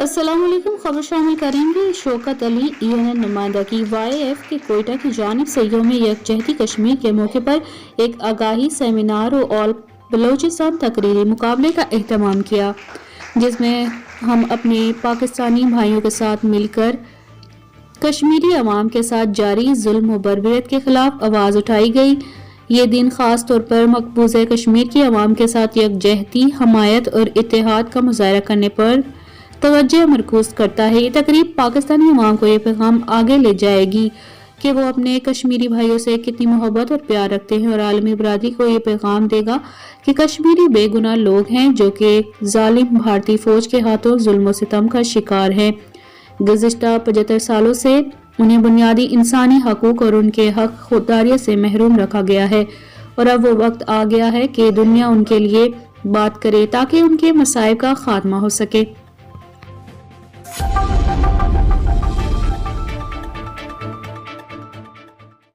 अस्सलाम वालेकुम। खबर शामिल करेंगे शौकत अली ENN नुमाइंदा की YF के कोयटा की जानिब से यौम यकजहती कश्मीर के मौके पर एक आगाही सेमिनार और ऑल बलोचिस्तान तकरीरी मुकाबले का एहतमाम किया, जिसमें हम अपने पाकिस्तानी भाइयों के साथ मिलकर कश्मीरी अवाम के साथ जारी जुल्म व बर्बरियत के खिलाफ आवाज़ उठाई गई। ये दिन खास तौर पर मकबूजा कश्मीर की अवाम के साथ यकजहती, हमायत और इत्तेहाद का मुजाहरा करने पर तवज्जो मरकूज करता है। ये तकरीब पाकिस्तानी अवाम को ये पैगाम आगे ले जाएगी कि वो अपने कश्मीरी भाइयों से कितनी मोहब्बत और प्यार रखते हैं, और आलमी बरादरी को ये पैगाम देगा कि कश्मीरी बेगुनाह लोग हैं जो कि जालिम भारतीय फौज के हाथों जुल्म और सितम का शिकार हैं। गुज़िश्ता 75 सालों से उन्हें बुनियादी इंसानी हकूक और उनके हक खुददारियत से महरूम रखा गया है, और अब वो वक्त आ गया है कि दुनिया उनके लिए बात करे ताकि उनके मसाइब का खात्मा हो सके।